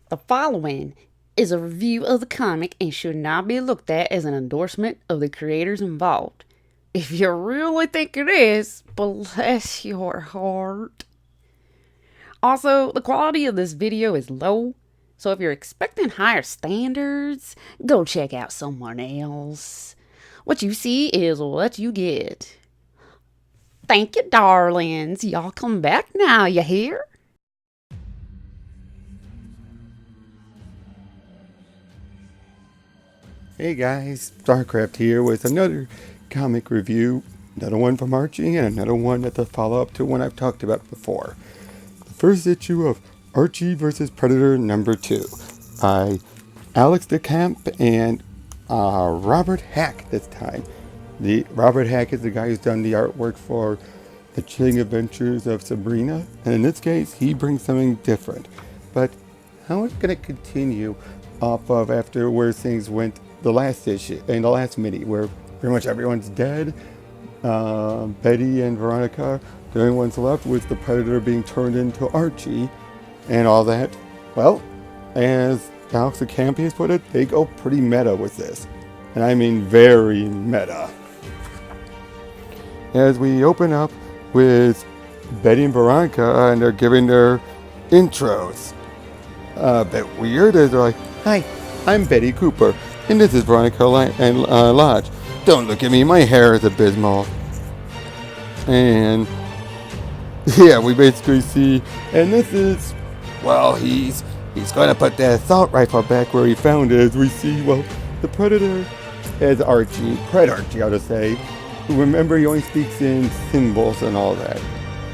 The following is a review of the comic and should not be looked at as an endorsement of the creators involved. If you really think it is, bless your heart. Also, the quality of this video is low, so if you're expecting higher standards, go check out someone else. What you see is what you get. Thank you, darlings. Y'all come back now, you hear? Hey guys, Starcraft here with another comic review, another one from Archie and another one that's a follow-up to one I've talked about before. The first issue of Archie vs. Predator number 2 by Alex de Camp and Robert Hack this time. Robert Hack is the guy who's done the artwork for The Chilling Adventures of Sabrina, and in this case he brings something different. But how it's going to continue off of after where things went the last issue, in the last mini, where pretty much everyone's dead. Betty and Veronica, the only ones left, with the Predator being turned into Archie and all that. Well, as Alex and Campi has put it, they go pretty meta with this. And I mean very meta. As we open up with Betty and Veronica, and they're giving their intros. A bit weird, as they're like, "Hi, I'm Betty Cooper, and this is Veronica Lodge. Don't look at me, my hair is abysmal." And yeah, we basically see, and this is, well, he's going to put that assault rifle back where he found it. As we see, well, the Predator as Archie, Pred Archie, I would say. Remember, he only speaks in symbols and all that.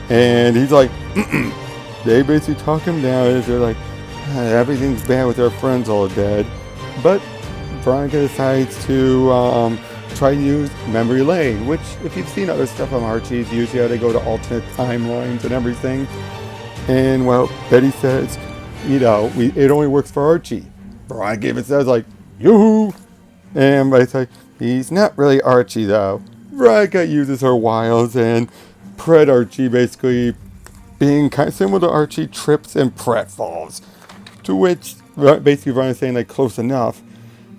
And he's like, they basically talk him down as they're like, everything's bad with our friends all dead. But Veronica decides to try to use memory lane, which, if you've seen other stuff on Archie's, usually how they go to alternate timelines and everything. And well, Betty says, it only works for Archie. Veronica even says, like, yoo-hoo! And Betty's like, he's not really Archie though. Veronica uses her wiles, and Pred Archie, basically being kind of similar to Archie, trips and pratfalls. To which basically Veronica's saying, like, close enough.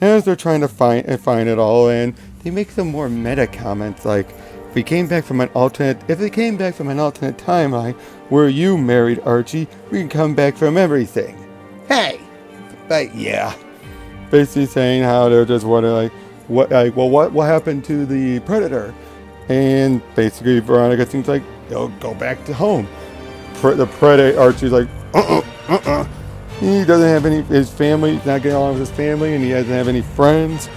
As they're trying to find it all, and they make some more meta comments like, if they came back from an alternate timeline where you married Archie, we can come back from everything. Hey! But yeah. Basically saying how they're just wondering, like, what happened to the Predator? And basically Veronica seems like he'll go back to home. The Predator, Archie's like, he doesn't have his family, he's not getting along with his family, and he doesn't have any friends.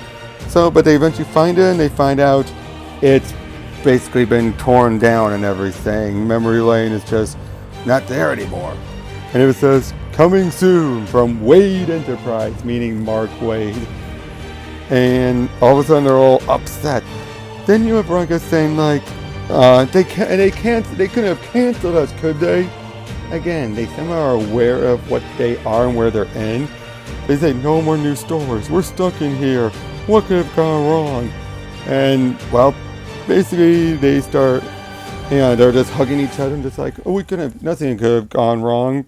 So, but they eventually find it, and they find out it's basically been torn down and everything. Memory lane is just not there anymore. And it says, coming soon from Wade Enterprise, meaning Mark Wade. And all of a sudden they're all upset. Then you have Veronica saying, like, they couldn't have canceled us, could they? Again, they somehow are aware of what they are and where they're in. They say, no more new stores. We're stuck in here. What could have gone wrong? And, well, basically they start, they're just hugging each other and just like, oh, nothing could have gone wrong.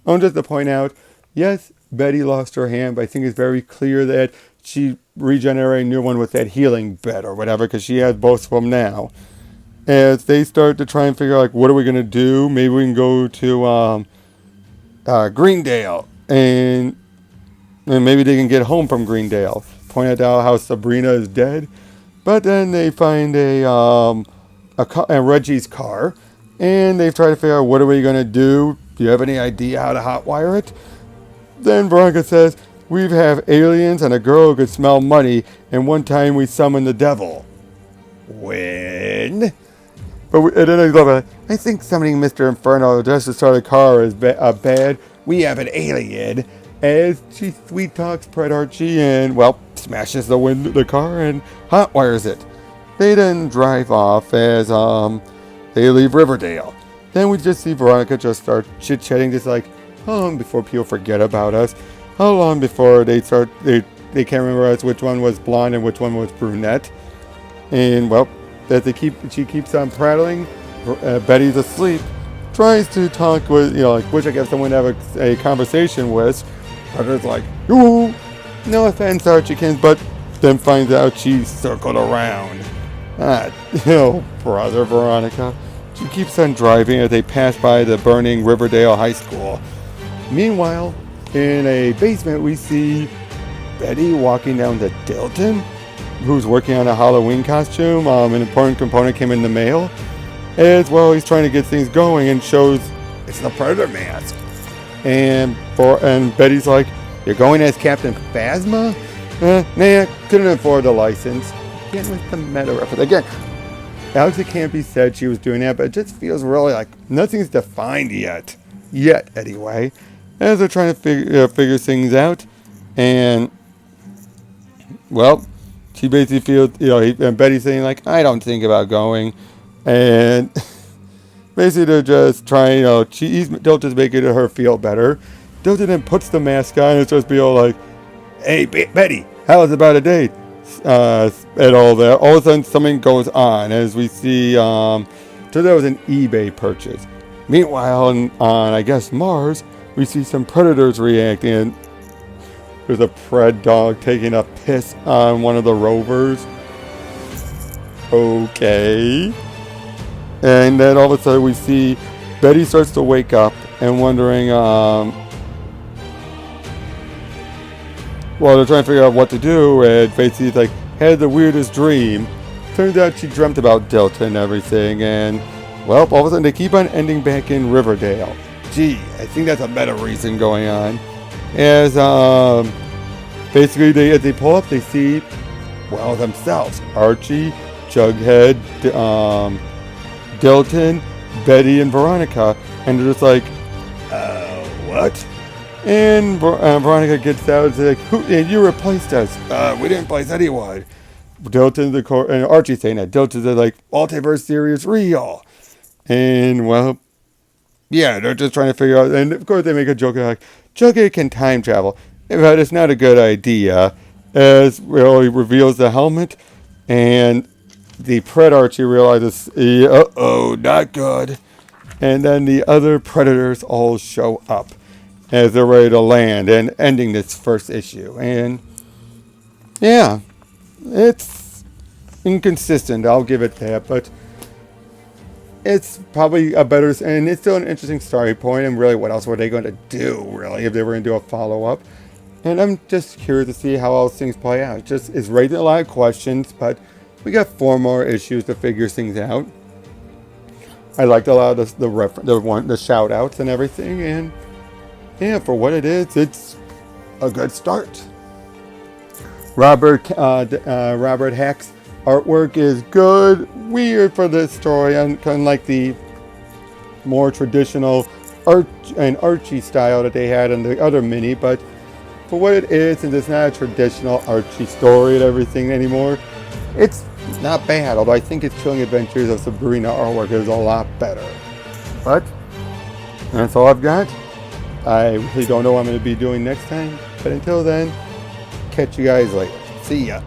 Just to point out, yes, Betty lost her hand, but I think it's very clear that she regenerated a new one with that healing bed or whatever, because she has both of them now. As they start to try and figure out, like, what are we going to do? Maybe we can go to Greendale, and maybe they can get home from Greendale. Pointed out how Sabrina is dead. But then they find a Reggie's car, and they try to figure out, what are we going to do? Do you have any idea how to hotwire it? Then Veronica says, we have aliens and a girl who could smell money, and one time we summoned the devil. When? And then I love it. I think summoning Mr. Inferno just to start a car is bad. We have an alien. As she sweet talks Pred Archie and, well, smashes the car and hotwires it. They then drive off as they leave Riverdale. Then we just see Veronica just start chit-chatting, just like, how long before people forget about us? How long before they can't remember which one was blonde and which one was brunette? And, well, as she keeps on prattling, Betty's asleep, tries to talk with, like, wish I could have someone to have a conversation with. Predator's like, ooh, no offense, Archiekins, but then finds out she circled around. Ah, oh, brother Veronica. She keeps on driving as they pass by the burning Riverdale High School. Meanwhile, in a basement, we see Betty walking down to Dilton, who's working on a Halloween costume. An important component came in the mail. As well, he's trying to get things going and shows it's the Predator mask. And Betty's like, "You're going as Captain Phasma?" Nah, couldn't afford the license. Again with the meta reference. Again, Alex Campi said she was doing that, but it just feels really like nothing's defined yet. Yet, anyway. As they're trying to figure things out. And, well, she basically feels, and Betty's saying, like, I don't think about going. And basically they're just trying, Dilton's making her feel better. Dilton then puts the mask on and starts being all like, "Hey, Betty, how's about a date?" And all that. All of a sudden, something goes on as we see. So there was an eBay purchase. Meanwhile, on I guess Mars, we see some predators reacting. There's a pred dog taking a piss on one of the rovers. Okay. And then all of a sudden, we see Betty starts to wake up and wondering. Well, they're trying to figure out what to do, and basically it's like, had the weirdest dream. Turns out she dreamt about Dilton and everything, and, well, all of a sudden they keep on ending back in Riverdale. Gee, I think that's a better reason going on. As, basically, as they pull up, they see, well, themselves. Archie, Jughead, Dilton, Betty, and Veronica. And they're just like, what? And Veronica gets out and says, like, "You replaced us." "We didn't replace anyone." Dilton, and Archie saying that. Dilton's like, "Multiverse theory is real." And, well, yeah, they're just trying to figure out. And, of course, they make a joke like, Jughead can time travel. But it's not a good idea. As, well, he reveals the helmet. And the Pred Archie realizes, not good. And then the other Predators all show up as they're ready to land and ending this first issue. And, yeah, it's inconsistent, I'll give it that, but it's probably a better, and it's still an interesting story point, and really what else were they going to do, really, if they were going to do a follow-up. And I'm just curious to see how else things play out. It's raising a lot of questions, but we got 4 more issues to figure things out. I liked a lot of the shout-outs and everything, and yeah, for what it is, it's a good start. Robert Hack's artwork is good, weird for this story, unlike the more traditional Archie style that they had in the other mini, but for what it is, since it's not a traditional Archie story and everything anymore, it's not bad, although I think its Chilling Adventures of Sabrina artwork is a lot better. But that's all I've got. I really don't know what I'm going to be doing next time, but until then, catch you guys later. See ya.